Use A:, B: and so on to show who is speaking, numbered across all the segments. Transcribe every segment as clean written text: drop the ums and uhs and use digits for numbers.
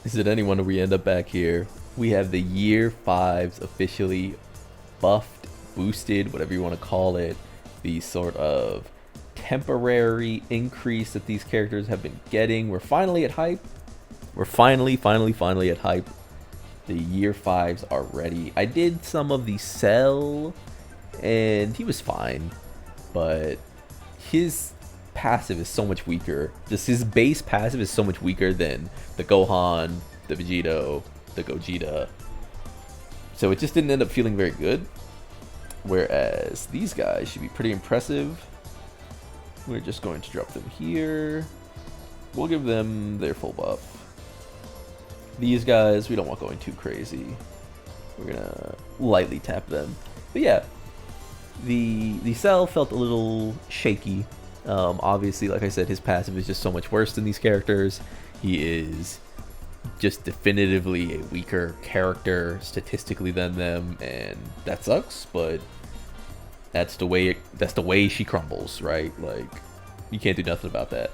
A: Is it any wonder we end up back here? We have the year 5s officially buffed, boosted, whatever you want to call it. The sort of temporary increase that these characters have been getting. We're finally at hype. We're finally at hype. The year 5s are ready. I did some of the Cell, and he was fine, but his passive is so much weaker. Just his base passive is so much weaker than the Gohan, the Vegito, the Gogeta. So it just didn't end up feeling very good. Whereas these guys should be pretty impressive. We're just going to drop them here. We'll give them their full buff. These guys, we don't want going too crazy. We're gonna lightly tap them. But yeah, the Cell felt a little shaky. Obviously, like I said, his passive is just so much worse than these characters. He is just definitively a weaker character statistically than them, and that sucks, but that's the way she crumbles, right? Like, you can't do nothing about that.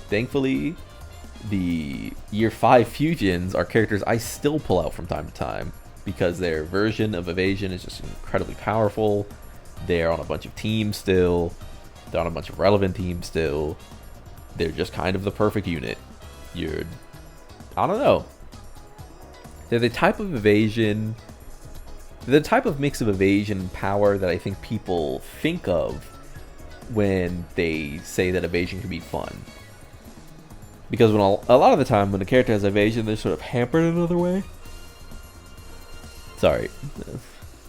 A: Thankfully, the year 5 fusions are characters I still pull out from time to time because their version of evasion is just incredibly powerful. They're on a bunch of teams still. They're on a bunch of relevant teams still. They're just kind of the perfect unit. I don't know. They're the type of evasion, the type of mix of evasion and power that I think people think of when they say that evasion can be fun. Because when a lot of the time when a character has evasion, they're sort of hampered in another way. Sorry.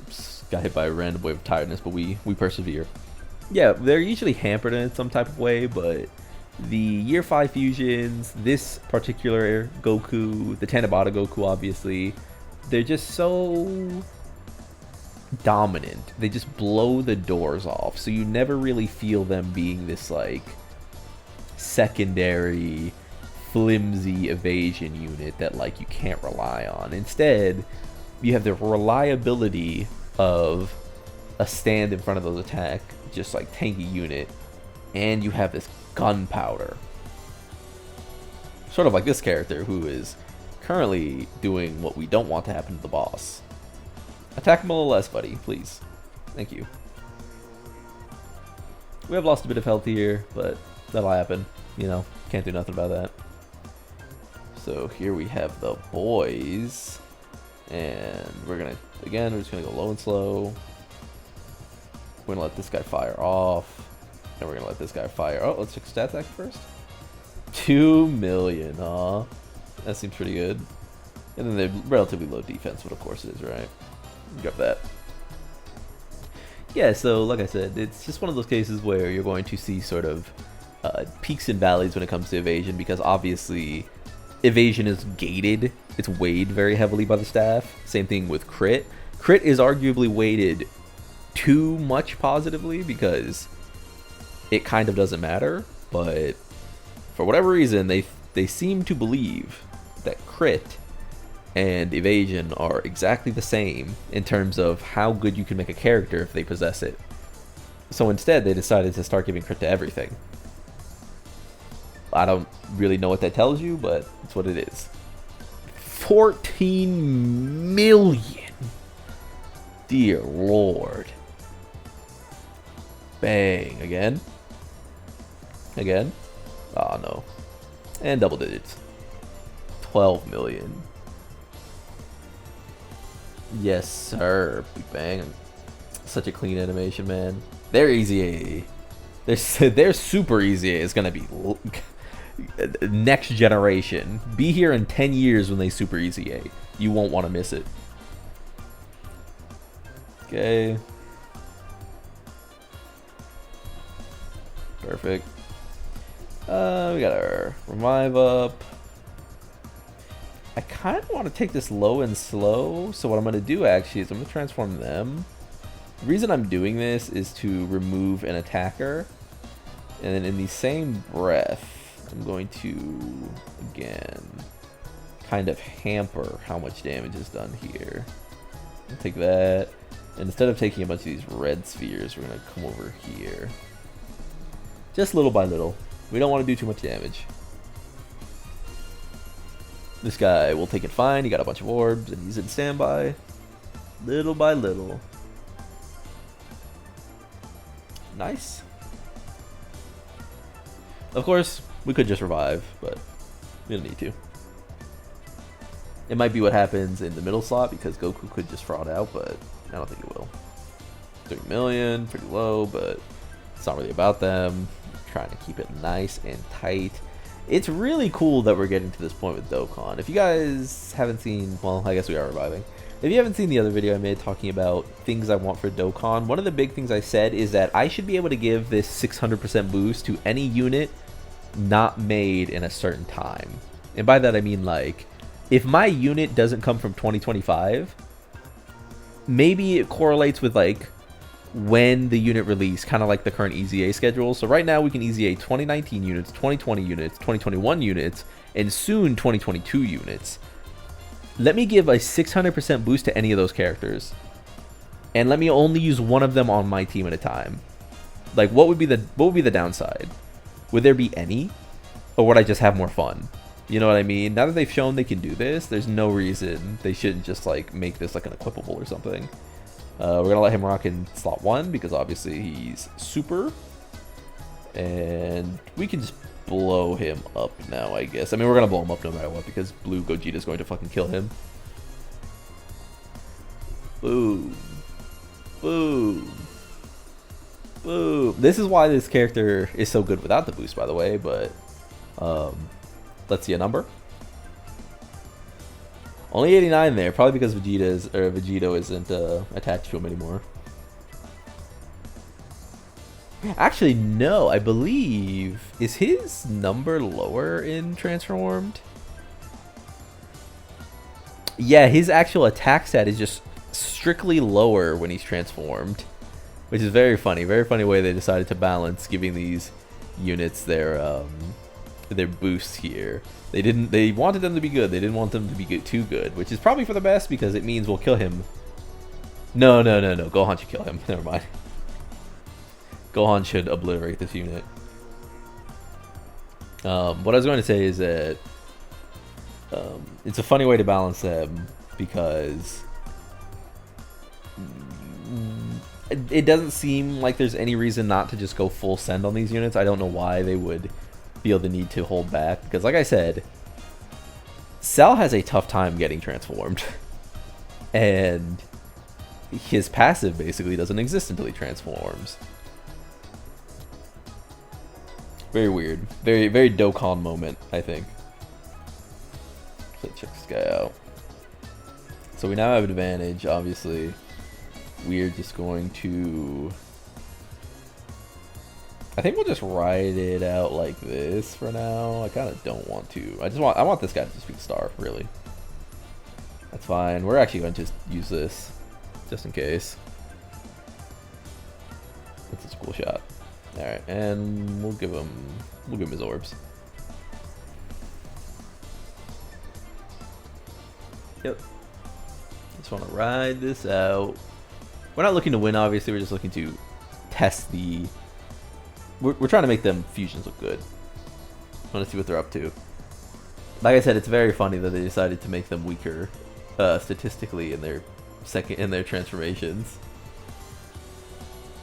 A: Just got hit by a random wave of tiredness, but we persevere. Yeah, they're usually hampered in some type of way, but the year 5 fusions, this particular Goku, the Tanabata Goku obviously, they're just so dominant. They just blow the doors off, so you never really feel them being this like secondary flimsy evasion unit that like you can't rely on. Instead, you have the reliability of a stand in front of those attack, just like tanky unit, and you have this gunpowder. Sort of like this character who is currently doing what we don't want to happen to the boss. Attack him a little less, buddy, please. Thank you. We have lost a bit of health here, but that'll happen. You know, can't do nothing about that. So here we have the boys, and we're just gonna go low and slow. We're gonna let this guy fire off, and we're gonna let this guy fire. Oh, let's check stats action first. 2 million, huh? That seems pretty good. And then they're relatively low defense, but of course it is, right? Grab that. Yeah, so like I said, it's just one of those cases where you're going to see sort of peaks and valleys when it comes to evasion, because obviously evasion is gated. It's weighed very heavily by the staff. Same thing with crit. Crit is arguably weighted too much positively because it kind of doesn't matter, but for whatever reason they seem to believe that crit and evasion are exactly the same in terms of how good you can make a character if they possess it. So instead they decided to start giving crit to everything. I don't really know what that tells you, but it's what it is. 14 million. Dear Lord. Bang. Again. Again. Oh no. And double digits. 12 million. Yes, sir. Big bang. Such a clean animation, man. Their easy A. Their super easy A is gonna be next generation. Be here in 10 years when they super easy A. You won't want to miss it. Okay. Perfect. We got our revive up. I kind of want to take this low and slow, so what I'm going to do actually is I'm going to transform them. The reason I'm doing this is to remove an attacker, and then in the same breath I'm going to again kind of hamper how much damage is done here. I'll take that, and instead of taking a bunch of these red spheres, we're going to come over here just little by little. We don't want to do too much damage. This guy will take it fine. He got a bunch of orbs, and he's in standby. Little by little. Nice. Of course, we could just revive, but we don't need to. It might be what happens in the middle slot, because Goku could just fraud out, but I don't think it will. 30 million, pretty low, but it's not really about them. I'm trying to keep it nice and tight. It's really cool that we're getting to this point with Dokkan. If you guys haven't seen, well, I guess we are reviving. If you haven't seen the other video I made talking about things I want for Dokkan, one of the big things I said is that I should be able to give this 600% boost to any unit not made in a certain time. And by that I mean, like, if my unit doesn't come from 2025, maybe it correlates with, like, when the unit released, kind of like the current EZA schedule. So right now we can EZA 2019 units, 2020 units, 2021 units, and soon 2022 units. Let me give a 600% boost to any of those characters, and let me only use one of them on my team at a time. Like, what would be the downside? Would there be any, or would I just have more fun? You know what I mean? Now that they've shown they can do this, there's no reason they shouldn't just, like, make this like an equipable or something. We're gonna let him rock in slot 1 because obviously he's super, and we can just blow him up now, I guess. I mean, we're gonna blow him up no matter what because Blue Gogeta is going to fucking kill him. Boom, boom, boom. This is why this character is so good without the boost, by the way. But let's see a number. Only 89 there, probably because Vegito isn't attached to him anymore. Actually, no, I believe, is his number lower in Transformed? Yeah, his actual attack stat is just strictly lower when he's transformed, which is very funny way they decided to balance giving these units their boosts here. They wanted them to be good. They didn't want them to be too good, which is probably for the best because it means we'll kill him. No. Gohan should kill him. Never mind. Gohan should obliterate this unit. What I was going to say is that it's a funny way to balance them because it doesn't seem like there's any reason not to just go full send on these units. I don't know why they would feel the need to hold back because, like I said, Cell has a tough time getting transformed, and his passive basically doesn't exist until he transforms. Very weird, very Dokkan moment, I think. Let's check this guy out. So we now have advantage, obviously. We're just going to, I think we'll just ride it out like this for now. I kind of don't want to. I want this guy to just be the star, really. That's fine. We're actually going to just use this just in case. That's a cool shot. All right, and we'll give him his orbs. Yep. Just want to ride this out. We're not looking to win, obviously. We're just looking to test the. We're trying to make them fusions look good. I want to see what they're up to. Like I said, it's very funny that they decided to make them weaker statistically in their transformations.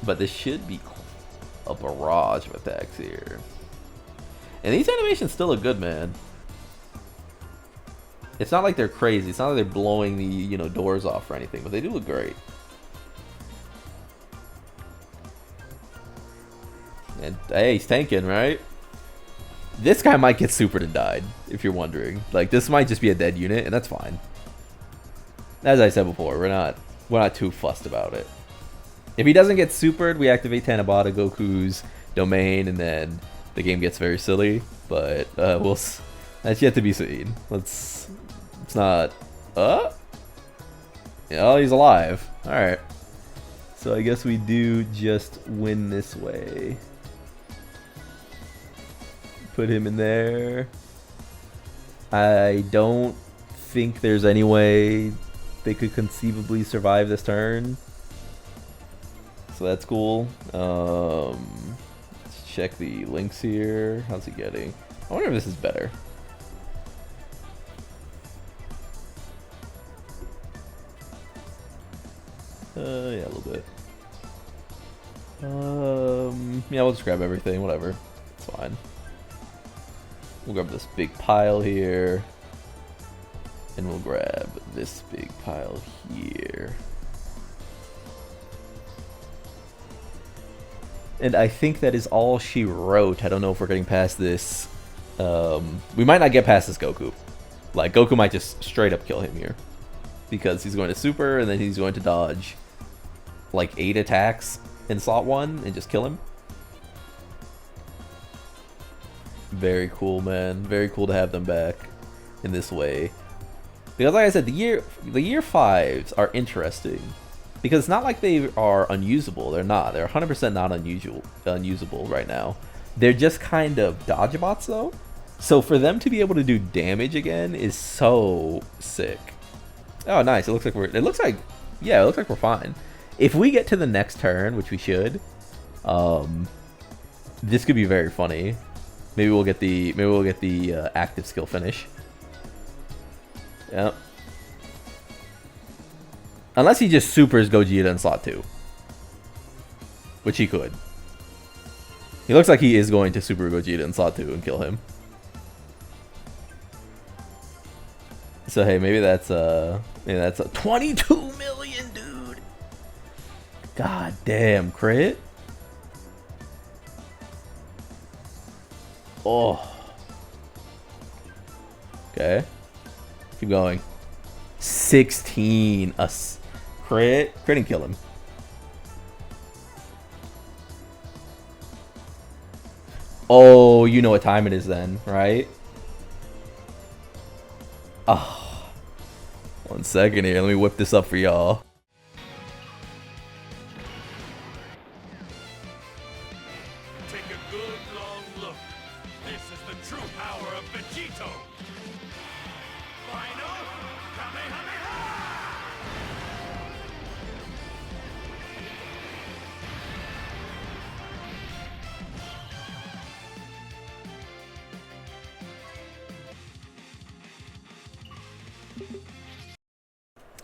A: But this should be a barrage of attacks here. And these animations still look good, man. It's not like they're crazy. It's not like they're blowing the doors off or anything, but they do look great. And hey, he's tanking, right? This guy might get supered and died, if you're wondering. Like, this might just be a dead unit, and that's fine. As I said before, we're not too fussed about it. If he doesn't get supered, we activate Tanabata Goku's domain, and then the game gets very silly. But that's yet to be seen. It's not. Oh, he's alive. All right. So I guess we do just win this way. Put him in there. I don't think there's any way they could conceivably survive this turn. So that's cool. Let's check the links here. How's he getting? I wonder if this is better. Yeah, a little bit. Yeah, we'll just grab everything, whatever. It's fine. We'll grab this big pile here. And we'll grab this big pile here. And I think that is all she wrote. I don't know if we're getting past this. We might not get past this Goku. Like, Goku might just straight up kill him here. Because he's going to super, and then he's going to dodge like 8 attacks in slot 1 and just kill him. Very cool, man. Very cool to have them back in this way. Because like I said, the year 5s are interesting. Because it's not like they are unusable. They're not. They're 100% not unusable right now. They're just kind of dodge bots though. So for them to be able to do damage again is so sick. Oh, nice. It looks like we're fine. If we get to the next turn, which we should, this could be very funny. Maybe we'll get the active skill finish. Yep. Unless he just supers Gogeta in slot 2. Which he could. He looks like he is going to super Gogeta in slot 2 and kill him. So hey, maybe that's a 22 million, dude. God damn, crit. Oh. Okay. Keep going. 16. Crit and kill him. Oh, you know what time it is then, right? Oh. 1 second here. Let me whip this up for y'all.
B: Take a good long look. This is the true power of Vegito. Final Kamehameha!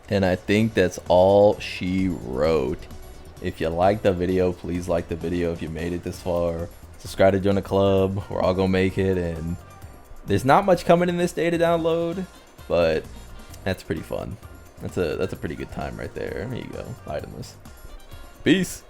A: And I think that's all she wrote. If you liked the video, please like the video. If you made it this far, subscribe to join the club. We're all gonna make it. And there's not much coming in this day to download, but that's pretty fun. That's a pretty good time right there. There you go. Itemless. Peace.